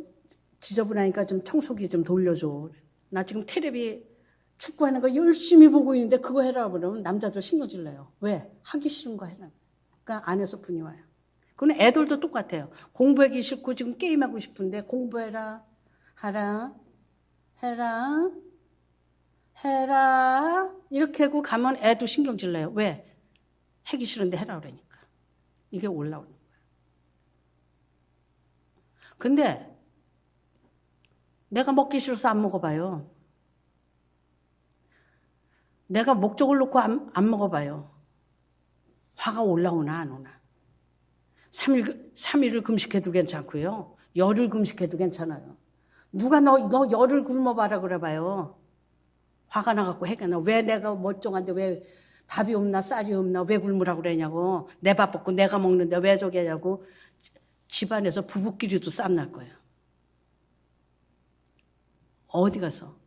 지저분하니까 좀 청소기 좀 돌려줘. 나 지금 텔레비 축구하는 거 열심히 보고 있는데 그거 해라 그러면 남자들 신경질 내요. 왜? 하기 싫은 거 해라. 그러니까 안에서 분이 와요. 그건 애들도 똑같아요. 공부하기 싫고 지금 게임하고 싶은데 공부해라, 하라, 해라, 해라 이렇게 하고 가면 애도 신경질 내요. 왜? 하기 싫은데 해라 그러니까. 이게 올라오는 거예요. 근데 내가 먹기 싫어서 안 먹어봐요. 내가 목적을 놓고 안 먹어봐요. 화가 올라오나 안 오나. 3일을 금식해도 괜찮고요. 열흘 금식해도 괜찮아요. 누가 너 열흘 굶어봐라 그래봐요. 화가 나갖고 해가 나. 왜 내가 멀쩡한데 왜 밥이 없나 쌀이 없나 왜 굶으라고 그러냐고. 내 밥 먹고 내가 먹는데 왜 저기 하냐고. 집안에서 부부끼리도 싸움 날 거예요. 어디 가서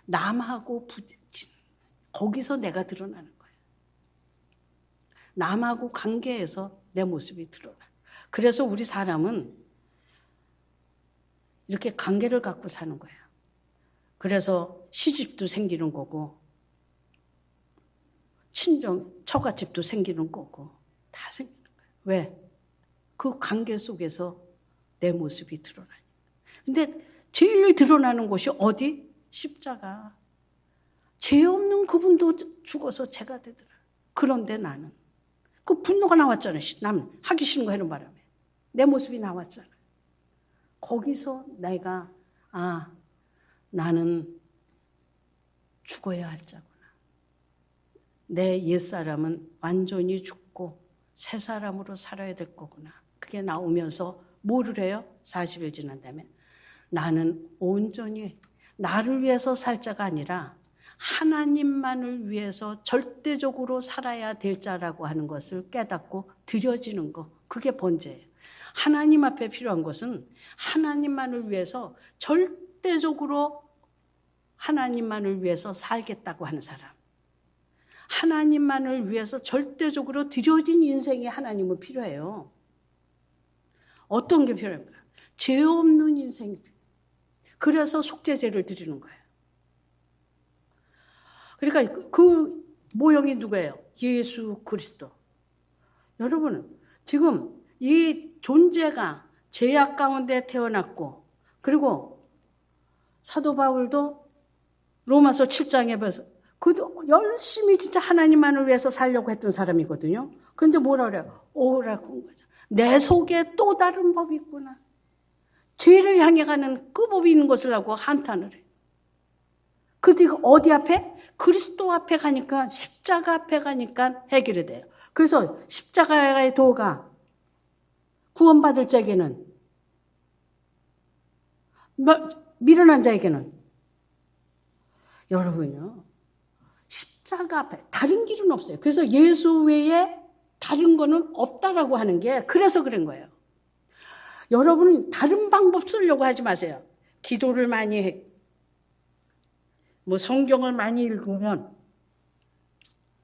남하고 거기서 내가 드러나는 거예요. 남하고 관계에서 내 모습이 드러나. 그래서 우리 사람은 이렇게 관계를 갖고 사는 거예요. 그래서 시집도 생기는 거고 친정 처갓집도 생기는 거고 다 생기는 거예요. 왜? 그 관계 속에서 내 모습이 드러나니까. 근데 제일 드러나는 곳이 어디? 십자가. 죄 없는 그분도 죽어서 죄가 되더라. 그런데 나는 그 분노가 나왔잖아요. 남 하기 싫은 거 하는 바람에 내 모습이 나왔잖아요. 거기서 내가 나는 죽어야 할 자구나. 내 옛사람은 완전히 죽고 새 사람으로 살아야 될 거구나. 그게 나오면서 뭐를 해요? 40일 지난 다음에 나는 온전히 나를 위해서 살 자가 아니라 하나님만을 위해서 절대적으로 살아야 될 자라고 하는 것을 깨닫고 드려지는 거. 그게 번제예요. 하나님 앞에 필요한 것은 하나님만을 위해서 절대적으로 하나님만을 위해서 살겠다고 하는 사람. 하나님만을 위해서 절대적으로 드려진 인생이 하나님은 필요해요. 어떤 게 필요합니까? 죄 없는 인생이 필요해요. 그래서 속죄제를 드리는 거예요. 그러니까 그 모형이 누구예요? 예수 그리스도. 여러분, 지금 이 존재가 죄악 가운데 태어났고, 그리고 사도 바울도 로마서 7장에 봐서 그도 열심히 진짜 하나님만을 위해서 살려고 했던 사람이거든요. 그런데 뭐라 그래요? 오라고 한 거죠. 내 속에 또 다른 법이 있구나. 죄를 향해 가는 끝법이 있는 것을 하고 한탄을 해. 그런데 이거 어디 앞에? 그리스도 앞에 가니까, 십자가 앞에 가니까 해결이 돼요. 그래서 십자가의 도가 구원받을 자에게는, 미련한 자에게는, 여러분요, 십자가 앞에 다른 길은 없어요. 그래서 예수 외에 다른 거는 없다라고 하는 게 그래서 그런 거예요. 여러분은 다른 방법 쓰려고 하지 마세요. 기도를 많이 해. 성경을 많이 읽으면,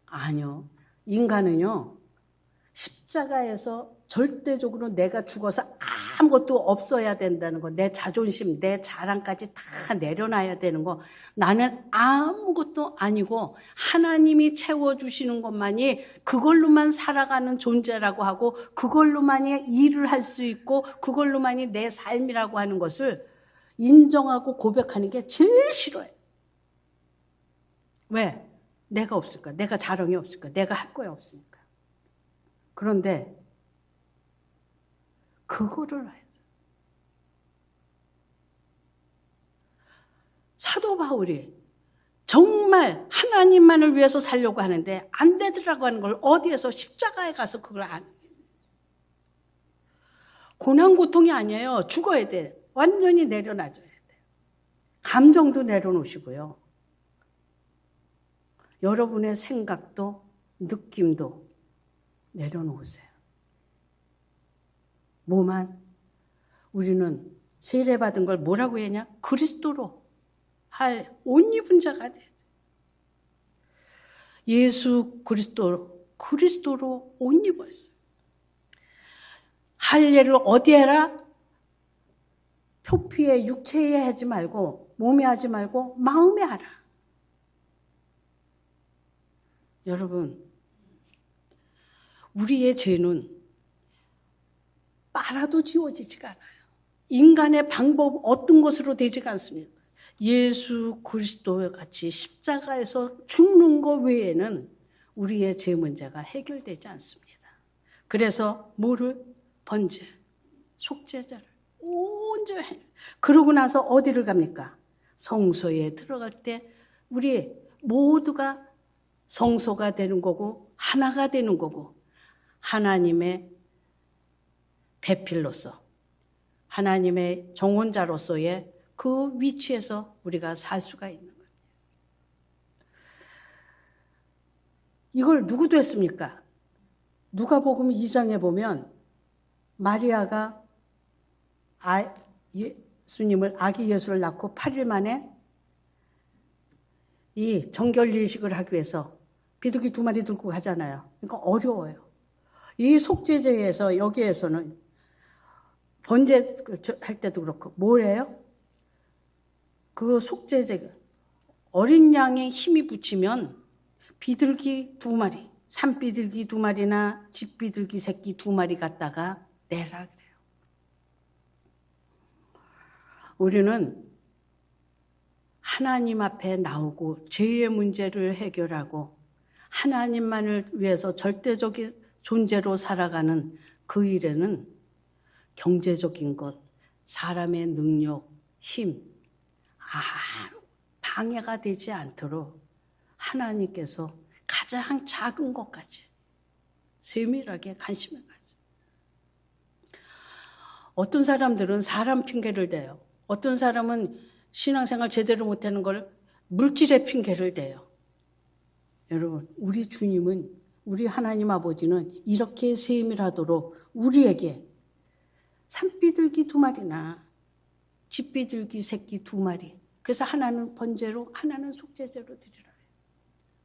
아니요. 인간은요, 십자가에서 절대적으로 내가 죽어서 아무것도 없어야 된다는 거, 내 자존심, 내 자랑까지 다 내려놔야 되는 거, 나는 아무것도 아니고 하나님이 채워주시는 것만이 그걸로만 살아가는 존재라고 하고 그걸로만이 일을 할 수 있고 그걸로만이 내 삶이라고 하는 것을 인정하고 고백하는 게 제일 싫어요. 왜? 내가 없을까? 내가 자랑이 없을까? 내가 할 거야 없으니까. 그런데 그거를 해야 돼. 사도 바울이 정말 하나님만을 위해서 살려고 하는데 안 되더라고 하는 걸 어디에서 십자가에 가서 그걸 안 해요. 고난 고통이 아니에요. 죽어야 돼. 완전히 내려놔줘야 돼. 감정도 내려놓으시고요. 여러분의 생각도 느낌도 내려놓으세요. 뭐만? 우리는 세례받은 걸 뭐라고 했냐? 그리스도로 할 옷 입은 자가 돼야 돼. 예수 그리스도로 옷 입었어요. 할 일을 어디 해라? 표피에 육체에 하지 말고 몸에 하지 말고 마음에 하라. 여러분, 우리의 죄는 빨아도 지워지지가 않아요. 인간의 방법 어떤 것으로 되지가 않습니다. 예수 그리스도와 같이 십자가에서 죽는 것 외에는 우리의 죄 문제가 해결되지 않습니다. 그래서 뭐를? 번제, 속죄자를 온전히. 그러고 나서 어디를 갑니까? 성소에 들어갈 때 우리 모두가 성소가 되는 거고 하나가 되는 거고 하나님의 배필로서 하나님의 정혼자로서의 그 위치에서 우리가 살 수가 있는 거예요. 이걸 누구도 했습니까? 누가복음 2장에 보면 마리아가 예수님을 아기 예수를 낳고 8일 만에 이 정결례식을 하기 위해서 비둘기 2마리 들고 가잖아요. 그러니까 어려워요. 이 속죄제에서 여기에서는 번제 할 때도 그렇고 뭐래요? 그 속죄제가 어린 양에 힘이 붙이면 비둘기 2마리, 산비둘기 2마리나 집비둘기 새끼 2마리 갖다가 내라 그래요. 우리는 하나님 앞에 나오고 죄의 문제를 해결하고 하나님만을 위해서 절대적인 존재로 살아가는 그 일에는 경제적인 것, 사람의 능력, 힘, 방해가 되지 않도록 하나님께서 가장 작은 것까지 세밀하게 관심을 가져요. 어떤 사람들은 사람 핑계를 대요. 어떤 사람은 신앙생활 제대로 못하는 걸 물질의 핑계를 대요. 여러분, 우리 주님은, 우리 하나님 아버지는 이렇게 세밀하도록 우리에게 산비둘기 2마리나 집비둘기 새끼 2마리. 그래서 하나는 번제로, 하나는 속죄제로 드리라.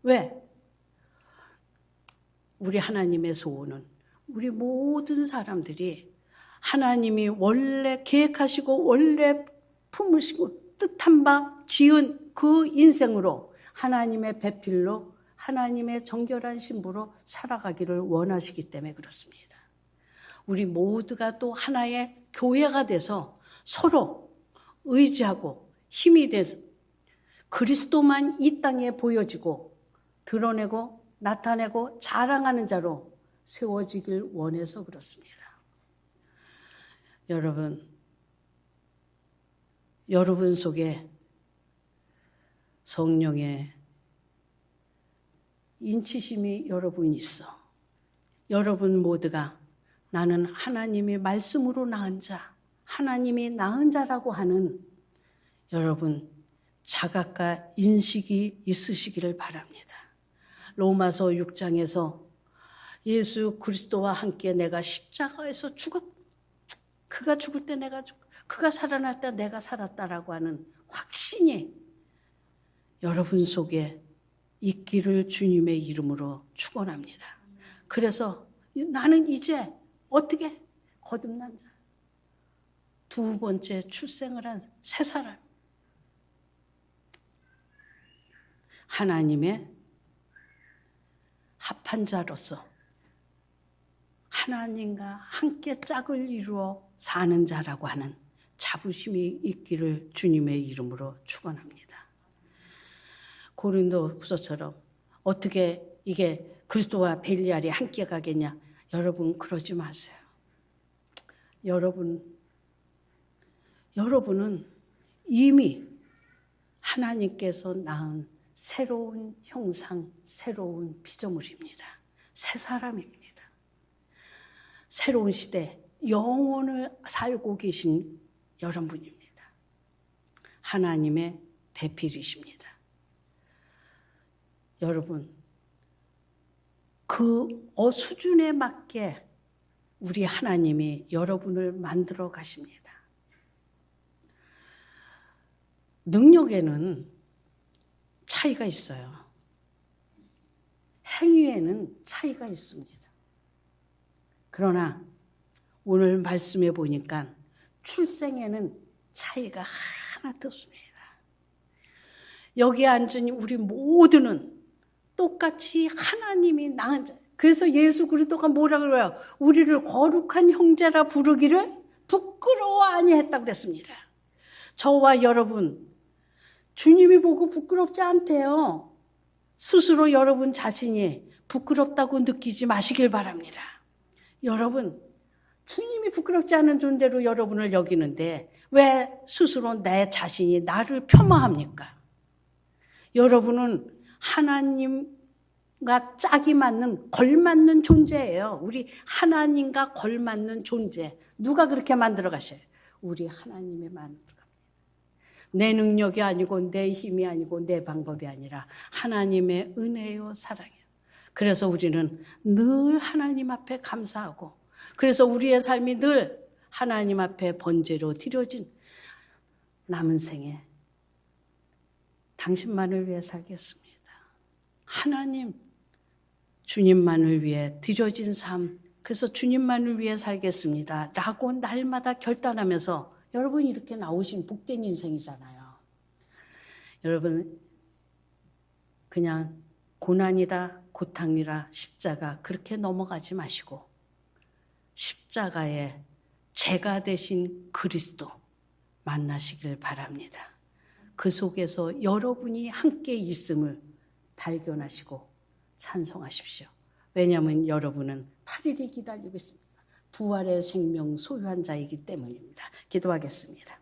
왜? 우리 하나님의 소원은 우리 모든 사람들이 하나님이 원래 계획하시고 원래 품으시고 뜻한 바 지은 그 인생으로 하나님의 배필로 하나님의 정결한 신부로 살아가기를 원하시기 때문에 그렇습니다. 우리 모두가 또 하나의 교회가 돼서 서로 의지하고 힘이 돼서 그리스도만 이 땅에 보여지고 드러내고 나타내고 자랑하는 자로 세워지길 원해서 그렇습니다. 여러분, 여러분 속에 성령의 인치심이 여러분 있어. 여러분 모두가 나는 하나님의 말씀으로 낳은 자, 하나님이 낳은 자라고 하는 여러분 자각과 인식이 있으시기를 바랍니다. 로마서 6장에서 예수 그리스도와 함께 내가 십자가에서 그가 죽을 때 내가 죽고 그가 살아날 때 내가 살았다라고 하는 확신이 여러분 속에 있기를 주님의 이름으로 축원합니다. 그래서 나는 이제 어떻게 거듭난 자, 두 번째 출생을 한 새 사람, 하나님의 합한 자로서 하나님과 함께 짝을 이루어 사는 자라고 하는 자부심이 있기를 주님의 이름으로 축원합니다. 고린도후서처럼 어떻게 이게 그리스도와 벨리알이 함께 가겠냐? 여러분 그러지 마세요. 여러분은 이미 하나님께서 낳은 새로운 형상, 새로운 피조물입니다. 새 사람입니다. 새로운 시대, 영혼을 살고 계신 여러분입니다. 하나님의 배필이십니다. 여러분, 그 수준에 맞게 우리 하나님이 여러분을 만들어 가십니다. 능력에는 차이가 있어요. 행위에는 차이가 있습니다. 그러나 오늘 말씀해 보니까 출생에는 차이가 하나도 없습니다. 여기 앉은 우리 모두는 똑같이 하나님이 낳은 자. 그래서 예수 그리스도가 뭐라 그래요? 우리를 거룩한 형제라 부르기를 부끄러워 아니했다고 그랬습니다. 저와 여러분, 주님이 보고 부끄럽지 않대요. 스스로 여러분 자신이 부끄럽다고 느끼지 마시길 바랍니다. 여러분, 주님이 부끄럽지 않은 존재로 여러분을 여기는데 왜 스스로 내 자신이 나를 폄하합니까? 여러분은 하나님과 짝이 맞는, 걸맞는 존재예요. 우리 하나님과 걸맞는 존재. 누가 그렇게 만들어 가셔요? 우리 하나님이 만들어 갑니다. 내 능력이 아니고 내 힘이 아니고 내 방법이 아니라 하나님의 은혜요 사랑이요. 그래서 우리는 늘 하나님 앞에 감사하고, 그래서 우리의 삶이 늘 하나님 앞에 번제로 드려진 남은 생에 당신만을 위해 살겠습니다. 하나님, 주님만을 위해 드려진 삶, 그래서 주님만을 위해 살겠습니다. 라고 날마다 결단하면서 여러분 이렇게 나오신 복된 인생이잖아요. 여러분 그냥 고난이다, 고탕이라 십자가 그렇게 넘어가지 마시고 십자가에 제가 되신 그리스도 만나시길 바랍니다. 그 속에서 여러분이 함께 있음을 발견하시고 찬송하십시오. 왜냐하면 여러분은 8일이 기다리고 있습니다. 부활의 생명 소유한 자이기 때문입니다. 기도하겠습니다.